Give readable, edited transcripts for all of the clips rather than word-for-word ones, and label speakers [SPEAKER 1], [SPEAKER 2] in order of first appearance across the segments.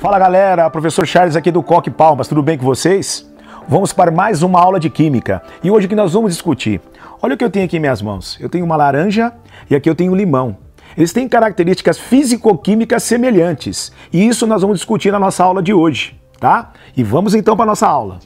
[SPEAKER 1] Fala galera, professor Charles aqui do Coque Palmas, tudo bem com vocês? Vamos para mais uma aula de Química e hoje o que nós vamos discutir? Olha o que eu tenho aqui em minhas mãos, eu tenho uma laranja e aqui eu tenho um limão. Eles têm características físico-químicas semelhantes e isso nós vamos discutir na nossa aula de hoje, tá? E vamos então para a nossa aula.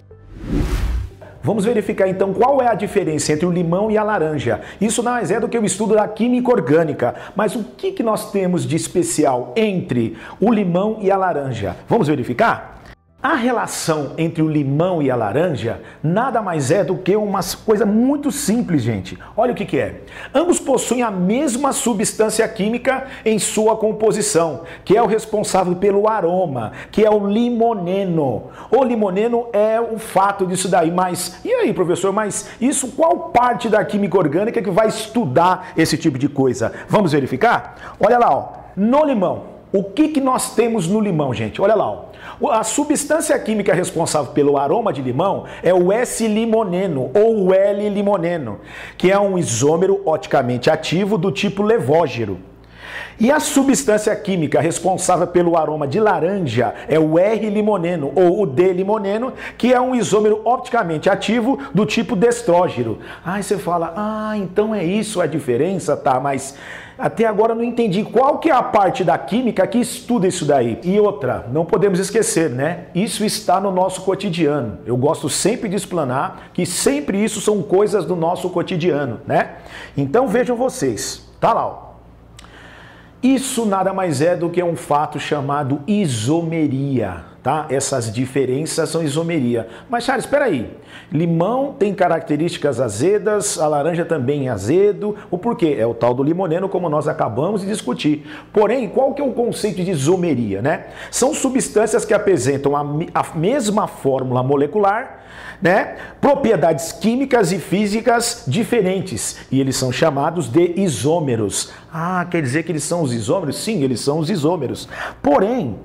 [SPEAKER 1] Vamos verificar então qual é a diferença entre o limão e a laranja. Isso nada mais é do que o estudo da química orgânica. Mas o que nós temos de especial entre o limão e a laranja? Vamos verificar? A relação entre o limão e a laranja nada mais é do que uma coisa muito simples, gente. Olha o que é. Ambos possuem a mesma substância química em sua composição, que é o responsável pelo aroma, que é o limoneno. O limoneno é o fato disso daí. Mas, e aí, professor, mas isso qual parte da química orgânica que vai estudar esse tipo de coisa? Vamos verificar? Olha lá, ó. No limão. O que nós temos no limão, gente? Olha lá, ó. A substância química responsável pelo aroma de limão é o S-limoneno ou o L-limoneno, que é um isômero oticamente ativo do tipo levógero. E a substância química responsável pelo aroma de laranja é o R-limoneno ou o D-limoneno, que é um isômero opticamente ativo do tipo destrógeno. Aí você fala, então é isso a diferença, tá? Mas até agora eu não entendi qual que é a parte da química que estuda isso daí. E outra, não podemos esquecer, né? Isso está no nosso cotidiano. Eu gosto sempre de explanar que sempre isso são coisas do nosso cotidiano, né? Então vejam vocês, tá lá, ó. Isso nada mais é do que um fato chamado isomeria, tá? Essas diferenças são isomeria. Mas, Charles, espera aí. Limão tem características azedas, a laranja também é azedo. O porquê? É o tal do limoneno, como nós acabamos de discutir. Porém, qual que é o conceito de isomeria, né? São substâncias que apresentam a mesma fórmula molecular, né? Propriedades químicas e físicas diferentes. E eles são chamados de isômeros. Quer dizer que eles são os isômeros? Sim, eles são os isômeros. Porém,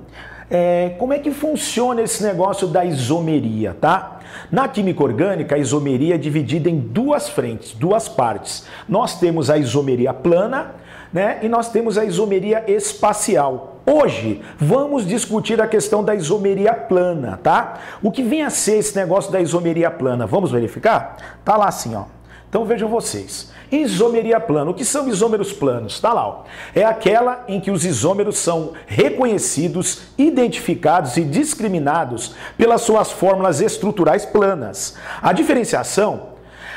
[SPEAKER 1] como é que funciona esse negócio da isomeria, tá? Na química orgânica, a isomeria é dividida em duas frentes, duas partes. Nós temos a isomeria plana, né? E nós temos a isomeria espacial. Hoje, vamos discutir a questão da isomeria plana, tá? O que vem a ser esse negócio da isomeria plana? Vamos verificar? Tá lá assim, ó. Então vejam vocês. Isomeria plana. O que são isômeros planos? Tá lá, ó. É aquela em que os isômeros são reconhecidos, identificados e discriminados pelas suas fórmulas estruturais planas. A diferenciação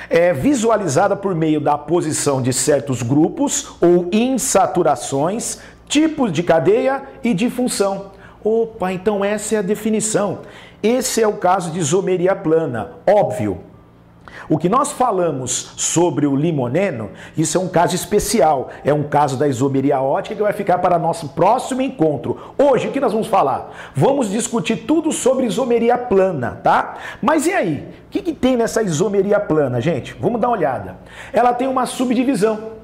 [SPEAKER 1] é visualizada por meio da posição de certos grupos ou insaturações, tipos de cadeia e de função. Opa, então essa é a definição. Esse é o caso de isomeria plana. Óbvio. O que nós falamos sobre o limoneno, isso é um caso especial, é um caso da isomeria ótica que vai ficar para nosso próximo encontro. Hoje, o que nós vamos falar? Vamos discutir tudo sobre isomeria plana, tá? Mas e aí? O que tem nessa isomeria plana, gente? Vamos dar uma olhada. Ela tem uma subdivisão.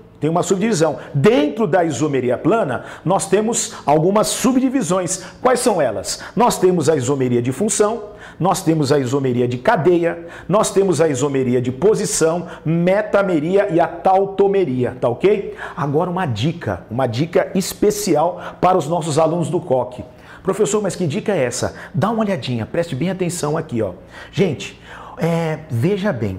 [SPEAKER 1] Dentro da isomeria plana, nós temos algumas subdivisões. Quais são elas? Nós temos a isomeria de função, nós temos a isomeria de cadeia, nós temos a isomeria de posição, metameria e a tautomeria, tá ok? Agora uma dica especial para os nossos alunos do Coque. Professor, mas que dica é essa? Dá uma olhadinha, preste bem atenção aqui, ó. Gente, veja bem,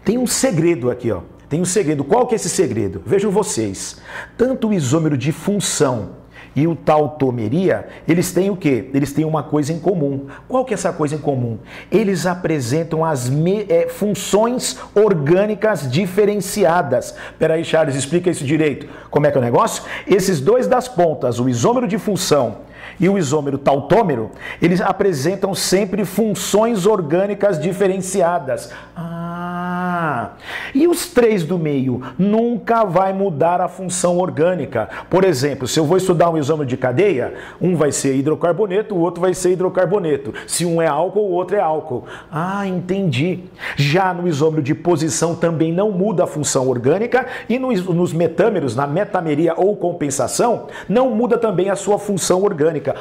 [SPEAKER 1] tem um segredo aqui, ó. Tem um segredo. Qual que é esse segredo? Vejam vocês. Tanto o isômero de função e o tautomeria, eles têm o quê? Eles têm uma coisa em comum. Qual que é essa coisa em comum? Eles apresentam as funções orgânicas diferenciadas. Peraí, Charles, explica isso direito. Como é que é o negócio? Esses dois das pontas, o isômero de função e o isômero tautômero, eles apresentam sempre funções orgânicas diferenciadas. E os três do meio nunca vai mudar a função orgânica. Por exemplo, se eu vou estudar um isômero de cadeia, um vai ser hidrocarboneto, o outro vai ser hidrocarboneto. Se um é álcool, o outro é álcool. Entendi. Já no isômero de posição também não muda a função orgânica e nos metâmeros, na metameria ou compensação, não muda também a sua função orgânica.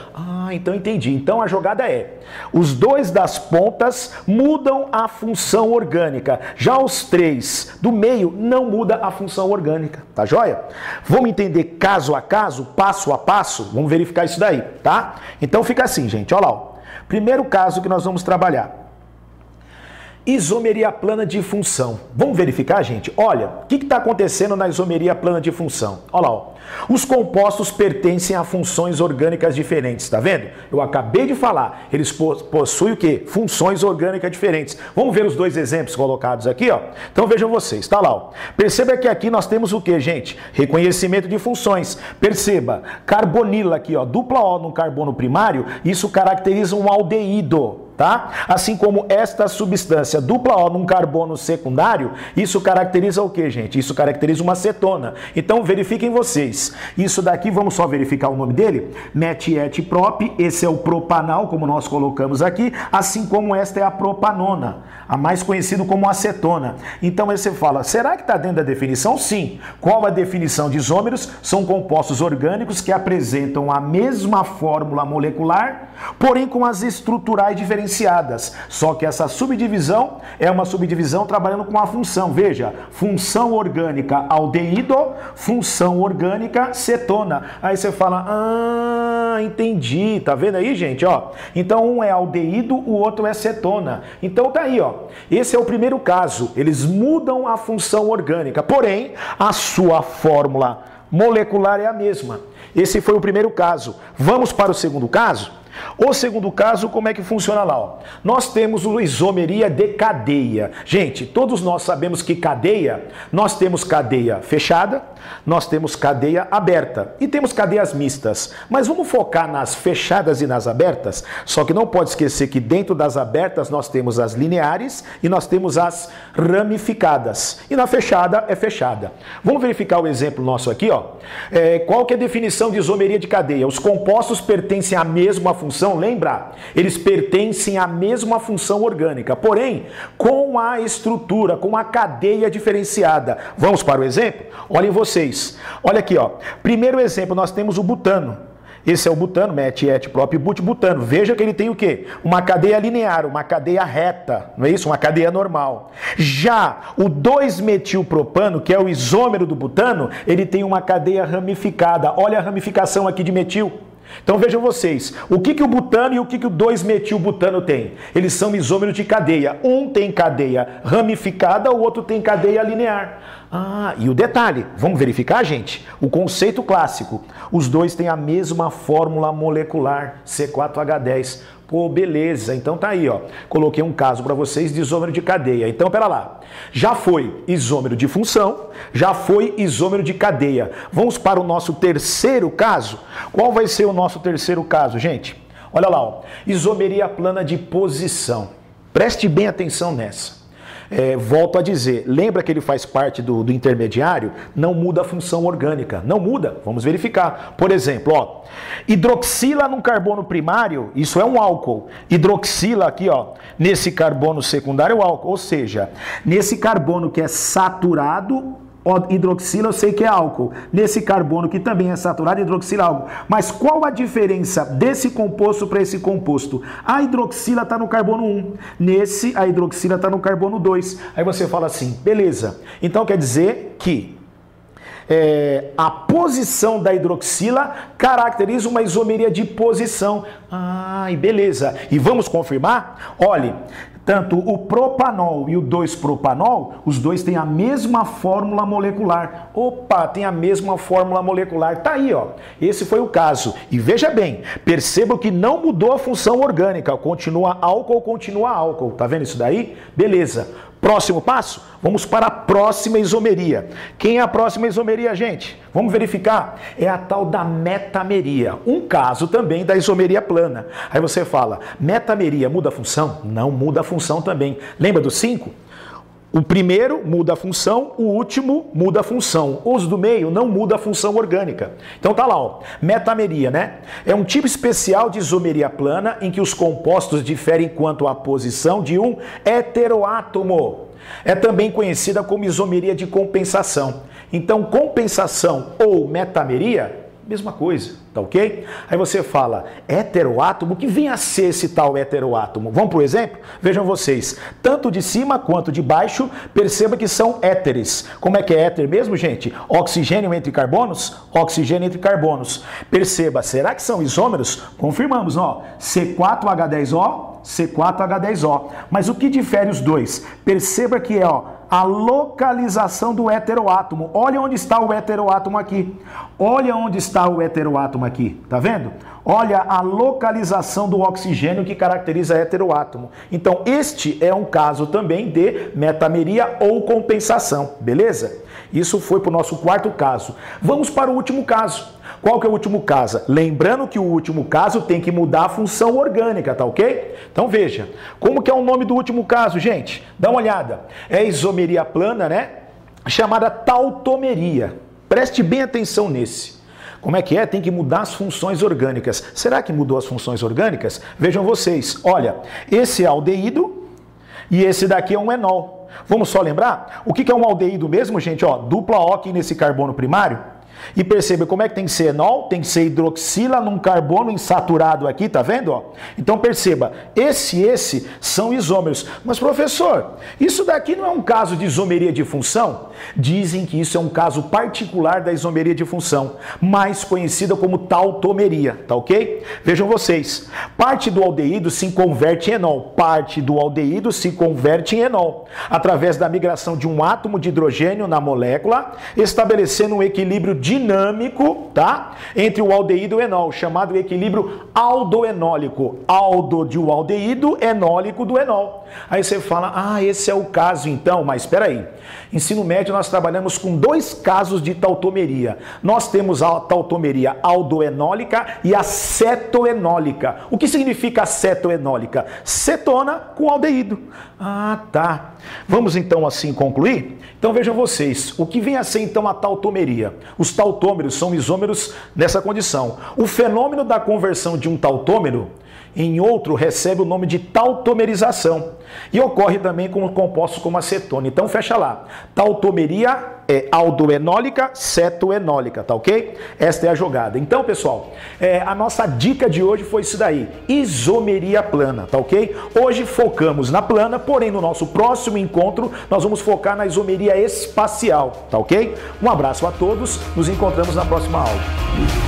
[SPEAKER 1] Então entendi. Então a jogada é, os dois das pontas mudam a função orgânica, já os três do meio não muda a função orgânica, tá joia? Vamos entender caso a caso, passo a passo? Vamos verificar isso daí, tá? Então fica assim, gente, olha lá, ó. Primeiro caso que nós vamos trabalhar. Isomeria plana de função. Vamos verificar, gente? Olha, o que está acontecendo na isomeria plana de função? Olha lá, ó. Os compostos pertencem a funções orgânicas diferentes, tá vendo? Eu acabei de falar, eles possuem o quê? Funções orgânicas diferentes. Vamos ver os dois exemplos colocados aqui, ó. Então vejam vocês, tá lá, ó. Perceba que aqui nós temos o quê, gente? Reconhecimento de funções. Perceba, carbonila aqui, ó, dupla O no carbono primário, isso caracteriza um aldeído. Tá? Assim como esta substância dupla O num carbono secundário, isso caracteriza o que, gente? Isso caracteriza uma cetona. Então verifiquem vocês. Isso daqui, vamos só verificar o nome dele? Metietprop, esse é o propanal, como nós colocamos aqui, assim como esta é a propanona, a mais conhecida como acetona. Então aí você fala, será que está dentro da definição? Sim. Qual a definição de isômeros? São compostos orgânicos que apresentam a mesma fórmula molecular, porém com as estruturais diferenciadas. Só que essa subdivisão é uma subdivisão trabalhando com a função. Veja, função orgânica aldeído, função orgânica cetona. Aí você fala, entendi. Tá vendo aí, gente? Ó, então um é aldeído, o outro é cetona. Então tá aí, ó. Esse é o primeiro caso. Eles mudam a função orgânica, porém a sua fórmula molecular é a mesma. Esse foi o primeiro caso. Vamos para o segundo caso? O segundo caso, como é que funciona lá? Ó? Nós temos o isomeria de cadeia. Gente, todos nós sabemos que cadeia, nós temos cadeia fechada, nós temos cadeia aberta e temos cadeias mistas. Mas vamos focar nas fechadas e nas abertas? Só que não pode esquecer que dentro das abertas nós temos as lineares e nós temos as ramificadas. E na fechada é fechada. Vamos verificar o exemplo nosso aqui, ó. Qual que é a definição de isomeria de cadeia? Os compostos pertencem à mesma função, lembra? Eles pertencem à mesma função orgânica, porém, com a estrutura, com a cadeia diferenciada. Vamos para o exemplo? Olhem vocês. Olha aqui, ó. Primeiro exemplo, nós temos o butano. Esse é o butano, metietprop, butano. Veja que ele tem o quê? Uma cadeia linear, uma cadeia reta, não é isso? Uma cadeia normal. Já o 2-metilpropano, que é o isômero do butano, ele tem uma cadeia ramificada. Olha a ramificação aqui de metil. Então vejam vocês, o que o butano e o que o 2-metilbutano tem? Eles são isômeros de cadeia. Um tem cadeia ramificada, o outro tem cadeia linear. E o detalhe, vamos verificar, gente? O conceito clássico. Os dois têm a mesma fórmula molecular, C4H10. Pô, beleza, então tá aí, ó. Coloquei um caso para vocês de isômero de cadeia. Então, pera lá. Já foi isômero de função, já foi isômero de cadeia. Vamos para o nosso terceiro caso. Qual vai ser o nosso terceiro caso, gente? Olha lá, ó. Isomeria plana de posição. Preste bem atenção nessa. Volto a dizer, lembra que ele faz parte do intermediário? Não muda a função orgânica, não muda, vamos verificar. Por exemplo, ó, hidroxila num carbono primário, isso é um álcool. Hidroxila aqui, ó, nesse carbono secundário é o álcool, ou seja, nesse carbono que é saturado, hidroxila eu sei que é álcool. Nesse carbono que também é saturado, hidroxila é álcool. Mas qual a diferença desse composto para esse composto? A hidroxila está no carbono 1. Nesse, a hidroxila está no carbono 2. Aí você fala assim, beleza. Então quer dizer que a posição da hidroxila caracteriza uma isomeria de posição. E beleza. E vamos confirmar? Olhe, tanto o propanol e o 2-propanol, os dois têm a mesma fórmula molecular. Opa, tem a mesma fórmula molecular. Tá aí, ó. Esse foi o caso. E veja bem, perceba que não mudou a função orgânica. Continua álcool. Tá vendo isso daí? Beleza. Próximo passo? Vamos para a próxima isomeria. Quem é a próxima isomeria, gente? Vamos verificar. É a tal da metameria. Um caso também da isomeria plana. Aí você fala, metameria muda a função? Não muda a função também. Lembra dos 5? O primeiro muda a função, o último muda a função. Os do meio não muda a função orgânica. Então tá lá, ó. Metameria, né? É um tipo especial de isomeria plana em que os compostos diferem quanto à posição de um heteroátomo. É também conhecida como isomeria de compensação. Então, compensação ou metameria, Mesma coisa, tá ok? Aí você fala, heteroátomo, o que vem a ser esse tal heteroátomo? Vamos para o exemplo? Vejam vocês, tanto de cima quanto de baixo, perceba que são éteres. Como é que é éter mesmo, gente? Oxigênio entre carbonos? Oxigênio entre carbonos. Perceba, será que são isômeros? Confirmamos, ó, C4H10O, C4H10O. Mas o que difere os dois? Perceba que é, ó, a localização do heteroátomo. Olha onde está o heteroátomo aqui. Olha onde está o heteroátomo aqui. Tá vendo? Olha a localização do oxigênio que caracteriza heteroátomo. Então, este é um caso também de metameria ou compensação. Beleza? Isso foi para o nosso quarto caso. Vamos para o último caso. Qual que é o último caso? Lembrando que o último caso tem que mudar a função orgânica, tá ok? Então veja, como que é o nome do último caso, gente? Dá uma olhada. É isomeria plana, né? Chamada tautomeria. Preste bem atenção nesse. Como é que é? Tem que mudar as funções orgânicas. Será que mudou as funções orgânicas? Vejam vocês, olha, esse é aldeído e esse daqui é um enol. Vamos só lembrar? O que é um aldeído mesmo, gente? Ó, dupla OC nesse carbono primário. E perceba como é que tem que ser enol, tem que ser hidroxila num carbono insaturado aqui, tá vendo? Ó? Então perceba, esse são isômeros. Mas professor, isso daqui não é um caso de isomeria de função? Dizem que isso é um caso particular da isomeria de função, mais conhecida como tautomeria, tá ok? Vejam vocês, parte do aldeído se converte em enol, parte do aldeído se converte em enol, através da migração de um átomo de hidrogênio na molécula, estabelecendo um equilíbrio dinâmico, tá? Entre o aldeído e o enol, chamado equilíbrio aldoenólico. Aldo de um aldeído, enólico do enol. Aí você fala, ah, esse é o caso então, mas espera aí. Ensino médio nós trabalhamos com dois casos de tautomeria. Nós temos a tautomeria aldoenólica e a cetoenólica. O que significa a cetoenólica? Cetona com aldeído. Ah, tá. Vamos então assim concluir? Então vejam vocês, o que vem a ser então a tautomeria? Os tautômeros são isômeros nessa condição. O fenômeno da conversão de um tautômero em outro recebe o nome de tautomerização e ocorre também com compostos como acetona. Então fecha lá, tautomeria é aldoenólica, cetoenólica, tá ok? Esta é a jogada. Então pessoal, a nossa dica de hoje foi isso daí, isomeria plana, tá ok? Hoje focamos na plana, porém no nosso próximo encontro nós vamos focar na isomeria espacial, tá ok? Um abraço a todos, nos encontramos na próxima aula.